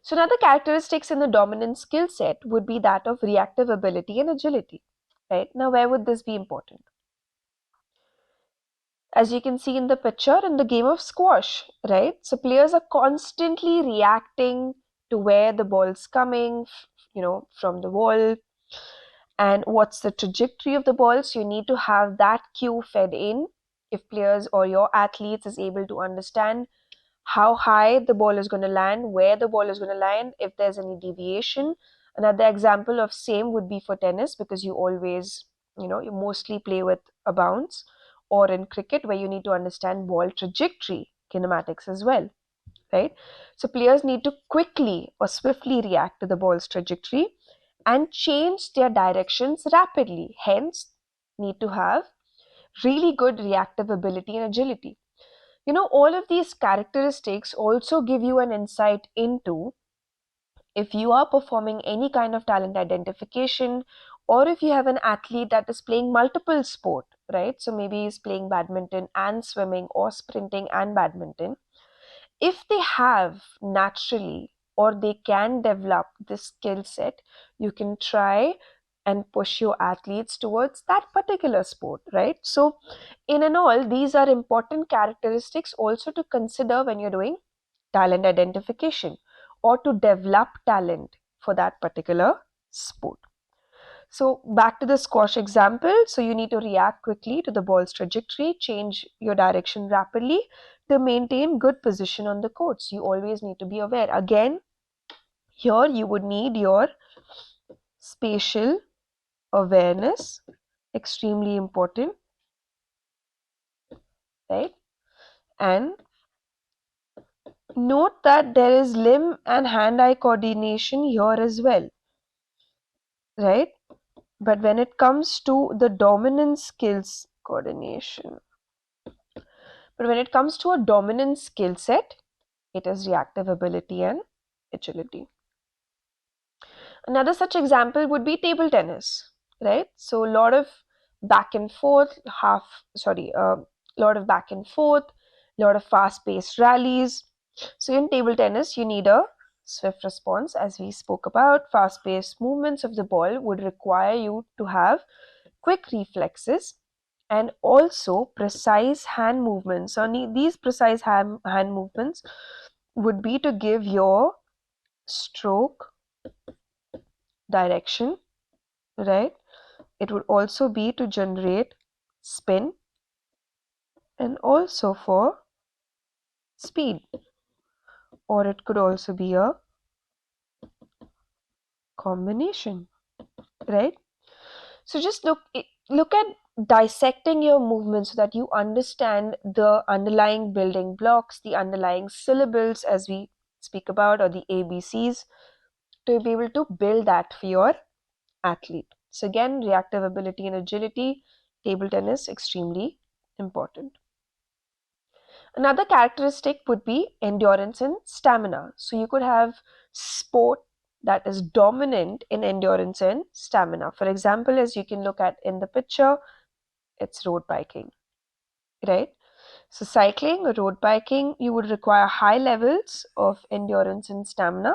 So another characteristics in the dominant skill set would be that of reactive ability and agility, right? Now, where would this be important? As you can see in the picture in the game of squash, right? So players are constantly reacting to where the ball's coming, from the wall, and what's the trajectory of the ball. So you need to have that cue fed in. If players or your athletes is able to understand how high the ball is going to land, where the ball is going to land, if there's any deviation. Another example of same would be for tennis, because you always, you mostly play with a bounce, or in cricket where you need to understand ball trajectory kinematics as well, right? So players need to quickly or swiftly react to the ball's trajectory and change their directions rapidly. Hence, need to have really good reactive ability and agility. All of these characteristics also give you an insight into if you are performing any kind of talent identification, or if you have an athlete that is playing multiple sport, right? So maybe he's playing badminton and swimming, or sprinting and badminton. If they have naturally, or they can develop this skill set, you can try and push your athletes towards that particular sport, right? So in and all, these are important characteristics also to consider when you're doing talent identification, or to develop talent for that particular sport. So back to the squash example. So you need to react quickly to the ball's trajectory, change your direction rapidly to maintain good position on the court. So you always need to be aware. Again, here you would need your spatial awareness, extremely important, right? And note that there is limb and hand-eye coordination here as well, right? But when it comes to the dominant skills coordination, but when it comes to a dominant skill set, it is reactive ability and agility. Another such example would be table tennis, right? So a lot of back and forth, lot of back and forth, lot of fast-paced rallies. So in table tennis, you need a swift response, as we spoke about. Fast-paced movements of the ball would require you to have quick reflexes and also precise hand movements. So these precise hand movements would be to give your stroke direction, right? It would also be to generate spin and also for speed, or it could also be a combination, right? So just look at dissecting your movements so that you understand the underlying building blocks, the underlying syllables as we speak about, or the ABCs, to be able to build that for your athlete. So again, reactive ability and agility, table tennis, extremely important. Another characteristic would be endurance and stamina. So you could have sport that is dominant in endurance and stamina. For example, as you can look at in the picture, it's road biking, right? So cycling or road biking, you would require high levels of endurance and stamina.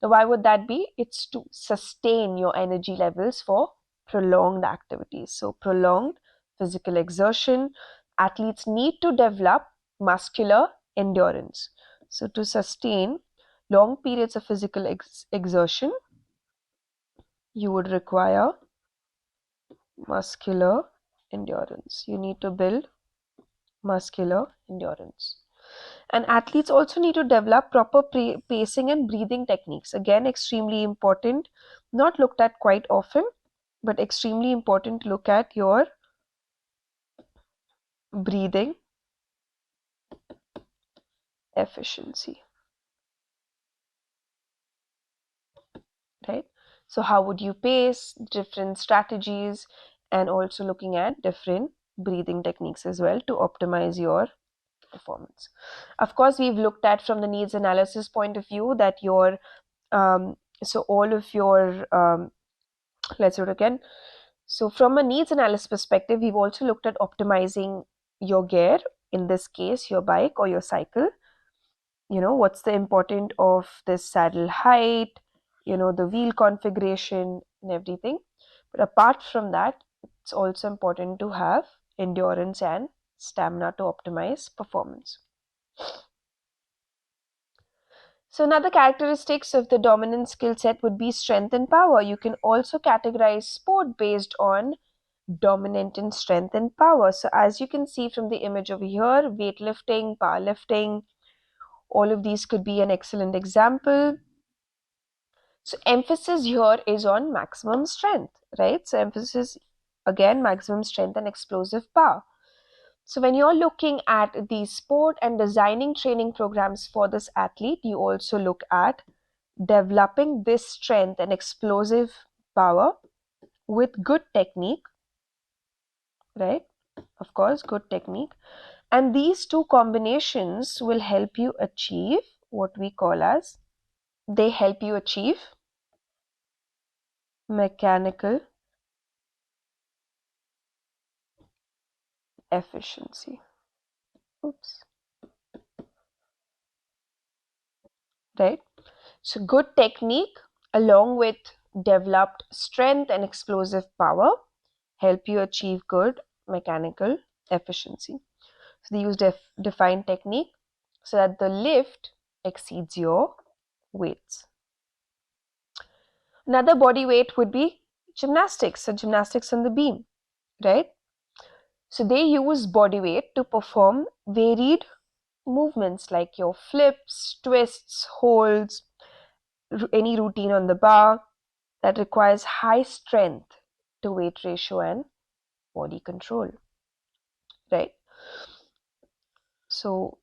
Now, why would that be? It's to sustain your energy levels for prolonged activities. So prolonged physical exertion, athletes need to develop muscular endurance. So to sustain long periods of physical exertion, you would require muscular endurance. You need to build muscular endurance. And athletes also need to develop proper pacing and breathing techniques. Again, extremely important, not looked at quite often, but extremely important to look at your breathing efficiency, right? So how would you pace, different strategies, and also looking at different breathing techniques as well to optimize your performance. Of course, we've looked at from the needs analysis point of view that your so all of your let's do it again. So from a needs analysis perspective, we've also looked at optimizing your gear, in this case your bike or your cycle. what's the importance of this saddle height, the wheel configuration and everything. But apart from that, it's also important to have endurance and stamina to optimize performance. So another characteristics of the dominant skill set would be strength and power. You can also categorize sport based on dominant in strength and power. So as you can see from the image over here, weightlifting, powerlifting, all of these could be an excellent example. So emphasis here is on maximum strength, right? So emphasis again, maximum strength and explosive power. So when you're looking at the sport and designing training programs for this athlete, you also look at developing this strength and explosive power with good technique, right? Of course, good technique. And these two combinations will help you achieve what we call as, they help you achieve mechanical efficiency. Oops. Right? So good technique along with developed strength and explosive power help you achieve good mechanical efficiency. So they use defined technique so that the lift exceeds your weights. Another body weight would be gymnastics, so gymnastics on the beam, right? So they use body weight to perform varied movements like your flips, twists, holds, any routine on the bar that requires high strength to weight ratio and body control, right? So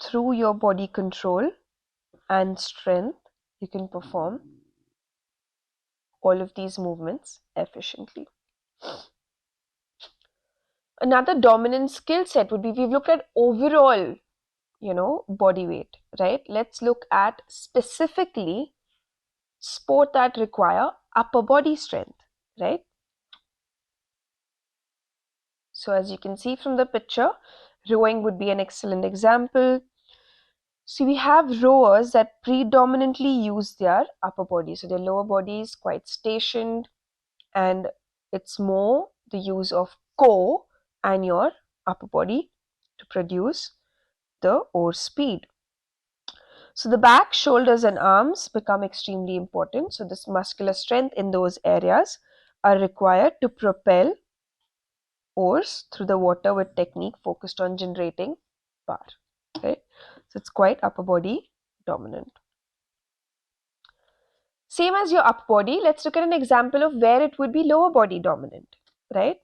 through your body control and strength, you can perform all of these movements efficiently. Another dominant skill set would be, we've looked at overall, body weight, right? Let's look at specifically sport that require upper body strength, right? So as you can see from the picture, rowing would be an excellent example. So we have rowers that predominantly use their upper body. So their lower body is quite stationed, and it's more the use of core and your upper body to produce the oar speed. So the back, shoulders and arms become extremely important. So this muscular strength in those areas are required to propel oars through the water with technique focused on generating power. Okay, so it's quite upper body dominant. Same as your upper body, let's look at an example of where it would be lower body dominant, right?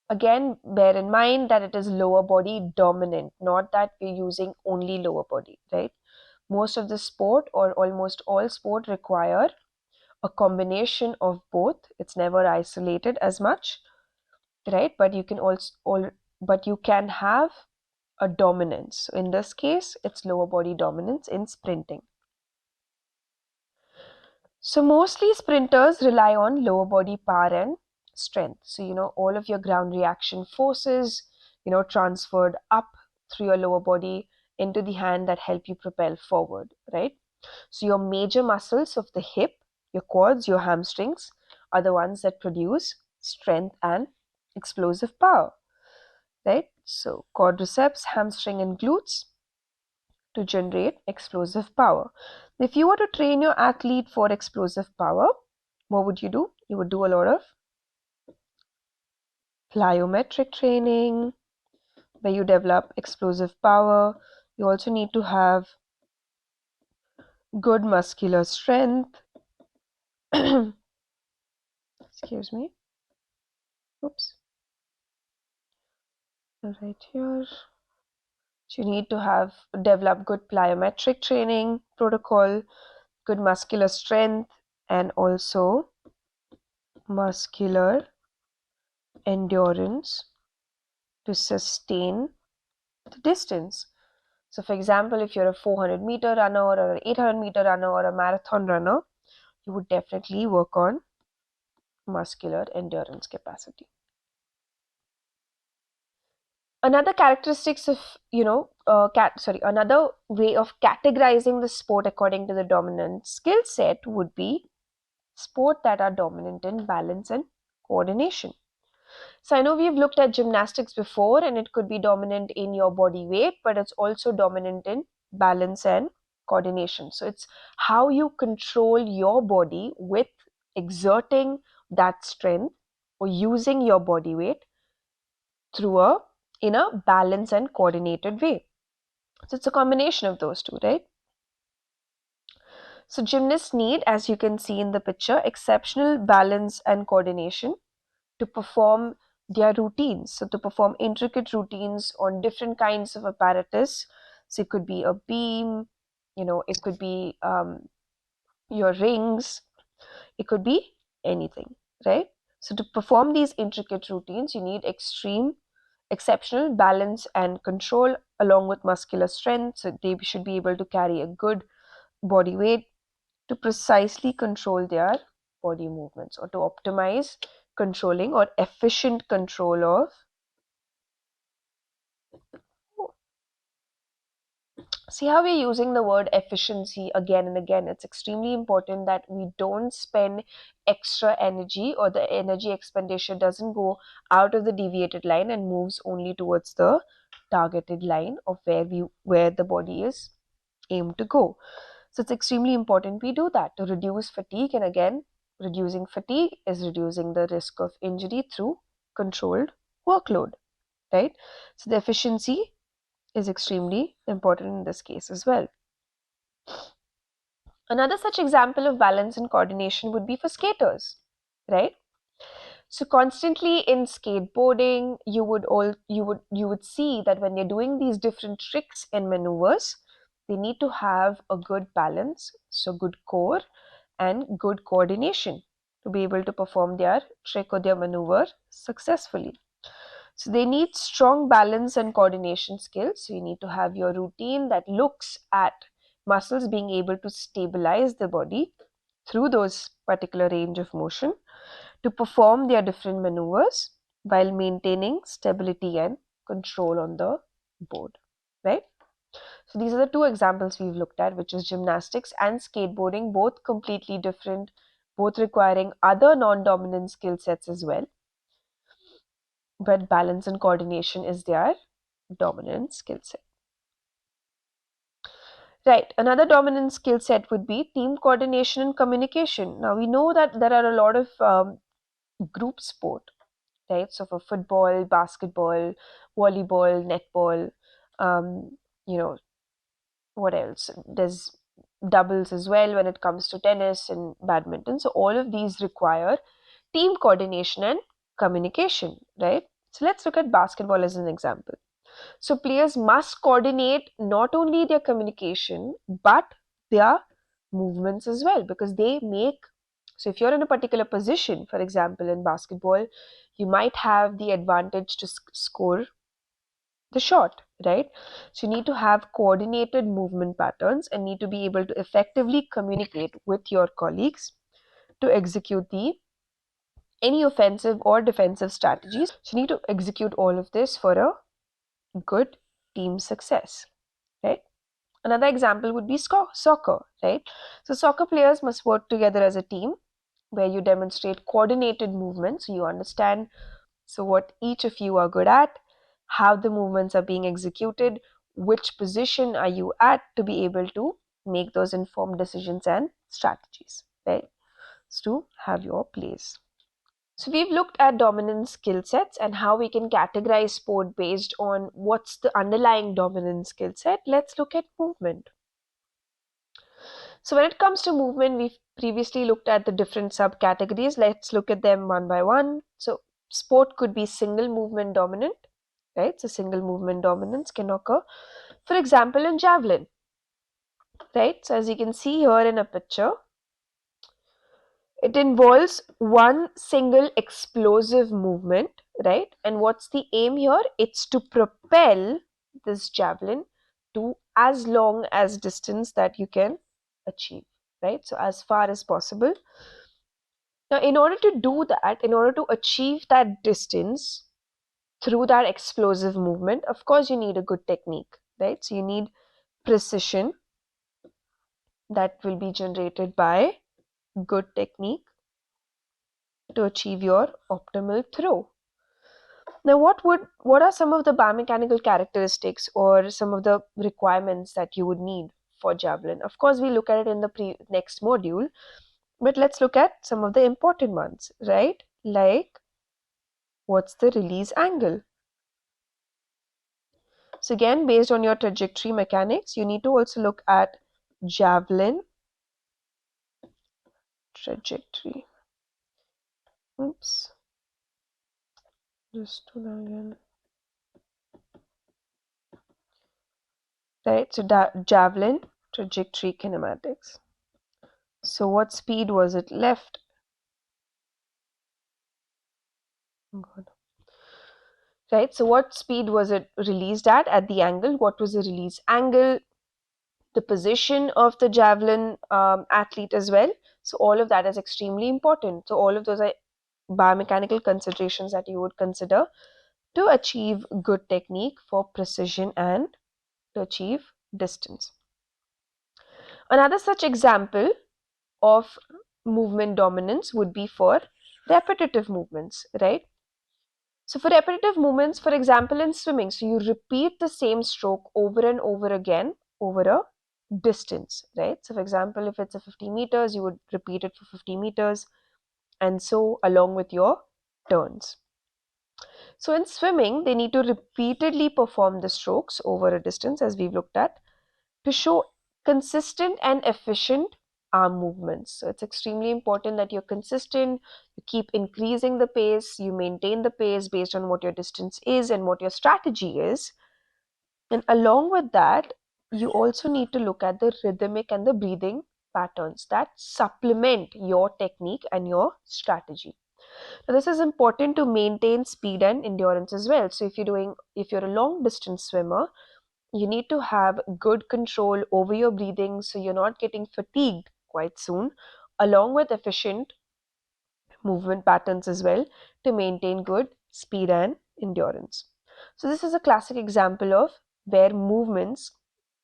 Again, bear in mind that it is lower body dominant, not that we're using only lower body, right? Most of the sport or almost all sport require a combination of both. It's never isolated as much, right? But you can but you can have a dominance. So in this case, it's lower body dominance in sprinting. So mostly sprinters rely on lower body power and strength. So, all of your ground reaction forces, transferred up through your lower body into the hand that help you propel forward, right? So your major muscles of the hip, your quads, your hamstrings are the ones that produce strength and explosive power, right? So quadriceps, hamstring and glutes to generate explosive power. If you were to train your athlete for explosive power, what would you do? You would do a lot of plyometric training where you develop explosive power. You also need to have good muscular strength. Excuse me. Oops. Right here. So you need to have develop good plyometric training protocol, good muscular strength, and also muscular endurance to sustain the distance. So for example, if you're a 400-meter runner or an 800-meter runner or a marathon runner, you would definitely work on muscular endurance capacity. Another characteristics of, another way of categorizing the sport according to the dominant skill set would be sport that are dominant in balance and coordination. So I know we've looked at gymnastics before, and it could be dominant in your body weight, but it's also dominant in balance and coordination. So it's how you control your body with exerting that strength or using your body weight through in a balanced and coordinated way. So it's a combination of those two, right? So gymnasts need, as you can see in the picture, exceptional balance and coordination to perform their routines. So to perform intricate routines on different kinds of apparatus. So it could be a beam, it could be your rings, it could be anything, right? So to perform these intricate routines, you need exceptional balance and control along with muscular strength. So they should be able to carry a good body weight to precisely control their body movements or to optimize controlling or efficient control of. See how we're using the word efficiency again and again. It's extremely important that we don't spend extra energy, or the energy expenditure doesn't go out of the deviated line and moves only towards the targeted line of where the body is aimed to go. So it's extremely important we do that to reduce fatigue. And again, reducing fatigue is reducing the risk of injury through controlled workload, right? So the efficiency is extremely important in this case as well. Another such example of balance and coordination would be for skaters, right? So constantly in skateboarding, you would see that when they're doing these different tricks and maneuvers, they need to have a good balance, so good core and good coordination to be able to perform their trick or their maneuver successfully. So they need strong balance and coordination skills. So you need to have your routine that looks at muscles being able to stabilize the body through those particular range of motion to perform their different maneuvers while maintaining stability and control on the board, right? So these are the two examples we've looked at, which is gymnastics and skateboarding, both completely different, both requiring other non-dominant skill sets as well. But balance and coordination is their dominant skill set. Right, another dominant skill set would be team coordination and communication. Now we know that there are a lot of group sport, right? So for football, basketball, volleyball, netball, you know, what else? There's doubles as well when it comes to tennis and badminton. So all of these require team coordination and communication, right? So let's look at basketball as an example. So players must coordinate not only their communication but their movements as well, because they make, so if you're in a particular position, for example in basketball, you might have the advantage to score the shot, right? So you need to have coordinated movement patterns and need to be able to effectively communicate with your colleagues to execute the any offensive or defensive strategies. So you need to execute all of this for a good team success, right? Another example would be soccer, right? So soccer players must work together as a team where you demonstrate coordinated movements. So you understand what each of you are good at, how the movements are being executed, which position are you at to be able to make those informed decisions and strategies, right? So to have your plays. So we've looked at dominant skill sets and how we can categorize sport based on what's the underlying dominant skill set. Let's look at movement. So when it comes to movement, we've previously looked at the different subcategories. Let's look at them one by one. So sport could be single movement dominant, right? So single movement dominance can occur. For example, in javelin, right? So as you can see here in a picture, it involves one single explosive movement, right? And what's the aim here? It's to propel this javelin to as long as distance that you can achieve, right? So as far as possible. Now, in order to do that, in order to achieve that distance, through that explosive movement, of course, you need a good technique, right? So you need precision that will be generated by good technique to achieve your optimal throw. Now, what are some of the biomechanical characteristics or some of the requirements that you would need for javelin? Of course, we look at it in the next module, but let's look at some of the important ones, right? Like, what's the release angle? So again, based on your trajectory mechanics, you need to also look at javelin trajectory. Oops. Just do that again. Right, so javelin trajectory kinematics. So what speed was it left? Oh God. Right, so what speed was it released at the angle? What was the release angle? The position of the javelin athlete as well. So all of that is extremely important. So all of those are biomechanical considerations that you would consider to achieve good technique for precision and to achieve distance. Another such example of movement dominance would be for repetitive movements, right? So for repetitive movements, for example, in swimming, so you repeat the same stroke over and over again over a distance, right? So for example, if it's a 50 meters, you would repeat it for 50 meters and so along with your turns. So in swimming, they need to repeatedly perform the strokes over a distance as we've looked at to show consistent and efficient arm movements. So it's extremely important that you're consistent, you keep increasing the pace, you maintain the pace based on what your distance is and what your strategy is. And along with that, you also need to look at the rhythmic and the breathing patterns that supplement your technique and your strategy. Now, this is important to maintain speed and endurance as well. So if you're a long distance swimmer, you need to have good control over your breathing so you're not getting fatigued quite soon, along with efficient movement patterns as well to maintain good speed and endurance. So, this is a classic example of where movements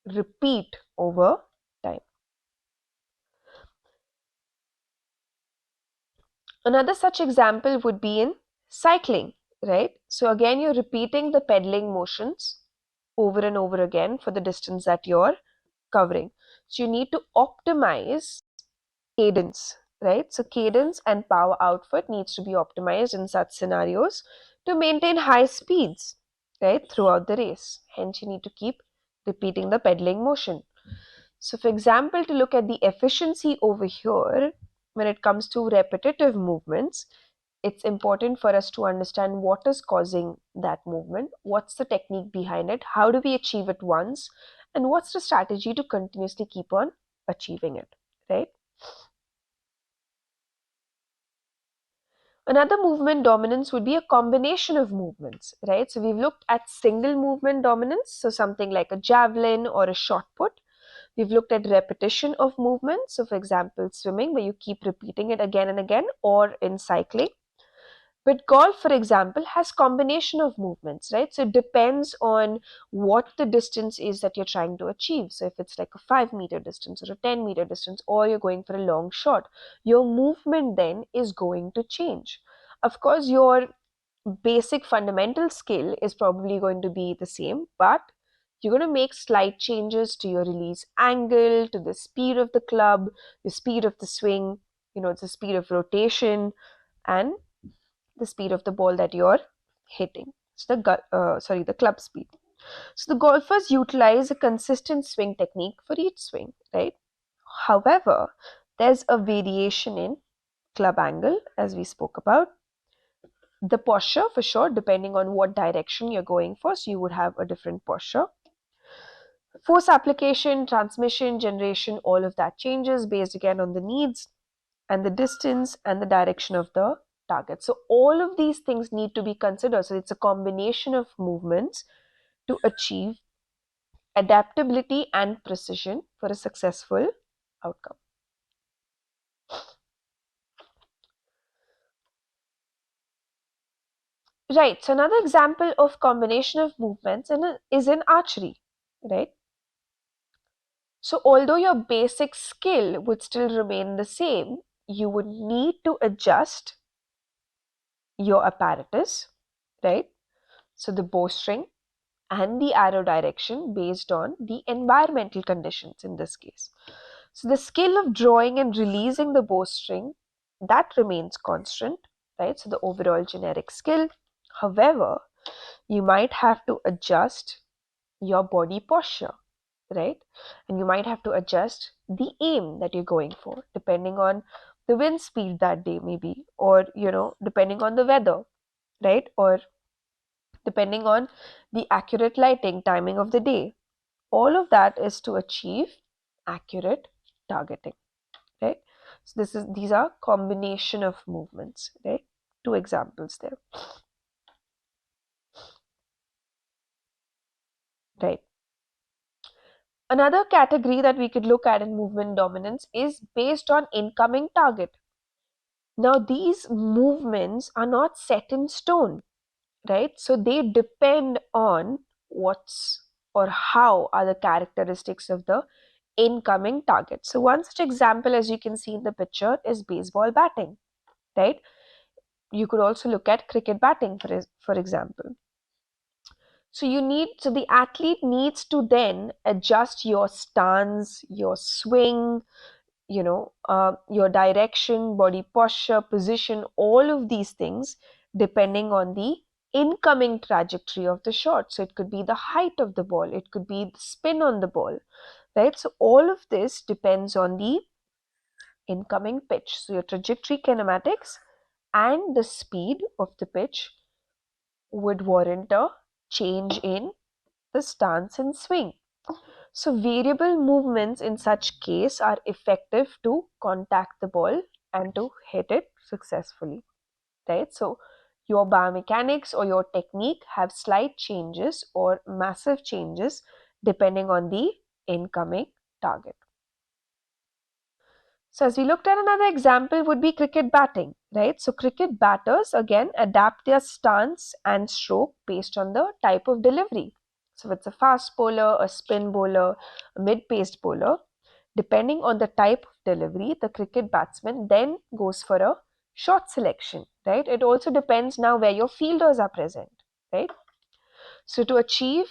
repeat over time. Another such example would be in cycling, right? So, again, you're repeating the pedaling motions over and over again for the distance that you're covering. So, you need to optimize cadence, right? So cadence and power output needs to be optimized in such scenarios to maintain high speeds, right, throughout the race. Hence, you need to keep repeating the pedaling motion. So, for example, to look at the efficiency over here, when it comes to repetitive movements, it's important for us to understand what is causing that movement, what's the technique behind it, how do we achieve it once, and what's the strategy to continuously keep on achieving it, right? Another movement dominance would be a combination of movements, right? So we've looked at single movement dominance, so something like a javelin or a shot put. We've looked at repetition of movements, so for example, swimming, where you keep repeating it again and again, or in cycling. But golf, for example, has combination of movements, right? So it depends on what the distance is that you're trying to achieve. So if it's like a 5 meter distance or a 10 meter distance, or you're going for a long shot, your movement then is going to change. Of course, your basic fundamental skill is probably going to be the same, but you're going to make slight changes to your release angle, to the speed of the club, the speed of the swing, the speed of rotation, and the speed of the ball that you're hitting. So the club speed. So the golfers utilize a consistent swing technique for each swing, right? However, there's a variation in club angle as we spoke about. The posture for sure, depending on what direction you're going for, so you would have a different posture. Force application, transmission, generation, all of that changes based again on the needs and the distance and the direction of the target. So all of these things need to be considered. So it's a combination of movements to achieve adaptability and precision for a successful outcome. Right. So another example of combination of movements is in archery, right? So although your basic skill would still remain the same, you would need to adjust your apparatus, right? So the bowstring and the arrow direction based on the environmental conditions in this case. So the skill of drawing and releasing the bowstring, that remains constant, right? So the overall generic skill. However, you might have to adjust your body posture, right? And you might have to adjust the aim that you're going for, depending on the wind speed that day, maybe, or depending on the weather, right? Or depending on the accurate lighting, timing of the day. All of that is to achieve accurate targeting, right? So these are combination of movements, right? Two examples there, right? Another category that we could look at in movement dominance is based on incoming target. Now, these movements are not set in stone, right? So they depend on what's or how are the characteristics of the incoming target. So one such example, as you can see in the picture, is baseball batting, right? You could also look at cricket batting, for example. So the athlete needs to then adjust your stance, your swing, your direction, body posture, position, all of these things depending on the incoming trajectory of the shot. So it could be the height of the ball, it could be the spin on the ball, right? So all of this depends on the incoming pitch. So your trajectory kinematics and the speed of the pitch would warrant a change in the stance and swing. So variable movements in such case are effective to contact the ball and to hit it successfully, right? So your biomechanics or your technique have slight changes or massive changes depending on the incoming target. So as we looked at, another example would be cricket batting, right? So cricket batters again adapt their stance and stroke based on the type of delivery. So if it's a fast bowler, a spin bowler, a mid-paced bowler, depending on the type of delivery, the cricket batsman then goes for a shot selection, right? It also depends now where your fielders are present, right? So to achieve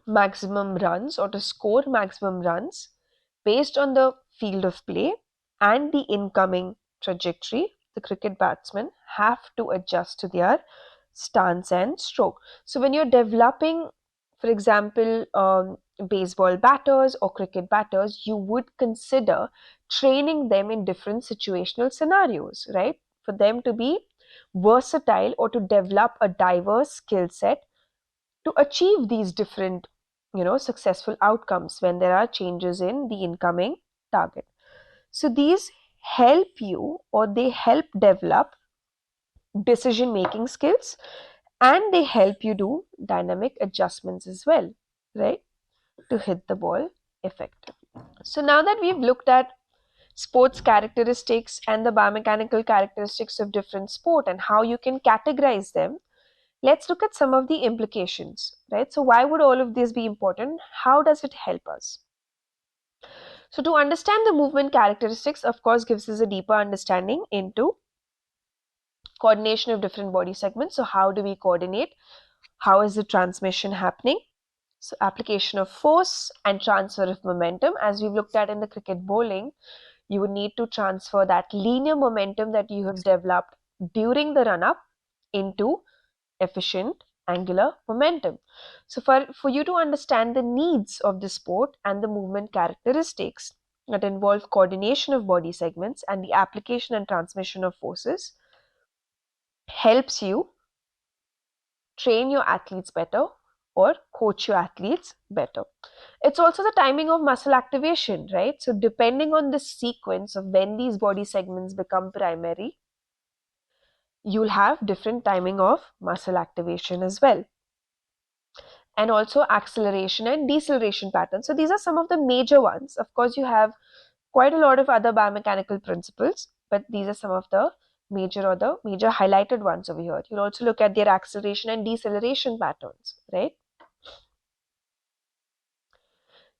maximum runs or to score maximum runs based on the field of play and the incoming trajectory, the cricket batsmen have to adjust to their stance and stroke. So when you're developing, for example, baseball batters or cricket batters, you would consider training them in different situational scenarios, right? For them to be versatile or to develop a diverse skill set to achieve these different successful outcomes when there are changes in the incoming target. So these help you or they help develop decision making skills, and they help you do dynamic adjustments as well, right, to hit the ball effectively. So now that we've looked at sports characteristics and the biomechanical characteristics of different sport and how you can categorize them, let's look at some of the implications, right? So why would all of this be important? How does it help us? So to understand the movement characteristics, of course, gives us a deeper understanding into coordination of different body segments. So how do we coordinate? How is the transmission happening? So application of force and transfer of momentum. As we've looked at in the cricket bowling, you would need to transfer that linear momentum that you have developed during the run-up into efficient angular momentum. So for you to understand the needs of the sport and the movement characteristics that involve coordination of body segments and the application and transmission of forces helps you train your athletes better or coach your athletes better. It's also the timing of muscle activation, right? So depending on the sequence of when these body segments become primary, you'll have different timing of muscle activation as well, and also acceleration and deceleration patterns. So these are some of the major ones. Of course, you have quite a lot of other biomechanical principles, but these are some of the major or the major highlighted ones over here. You'll also look at their acceleration and deceleration patterns, right?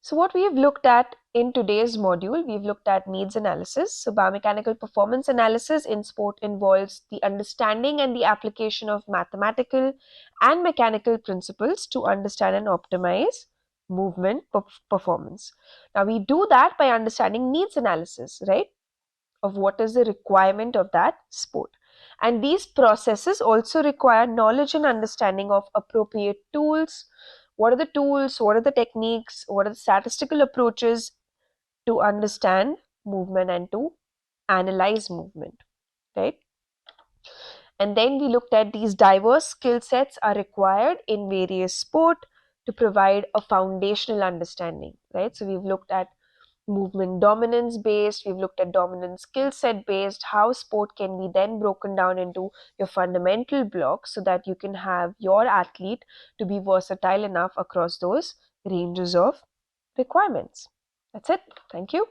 So what we've looked at in today's module, we've looked at needs analysis. So biomechanical performance analysis in sport involves the understanding and the application of mathematical and mechanical principles to understand and optimize movement performance. Now we do that by understanding needs analysis, right? Of what is the requirement of that sport. And these processes also require knowledge and understanding of appropriate tools. What are the tools? What are the techniques? What are the statistical approaches to understand movement and to analyze movement, right? And then we looked at these diverse skill sets are required in various sport to provide a foundational understanding, right? So we've looked at movement dominance based, we've looked at dominant skill set based, how sport can be then broken down into your fundamental blocks so that you can have your athlete to be versatile enough across those ranges of requirements. That's it. Thank you.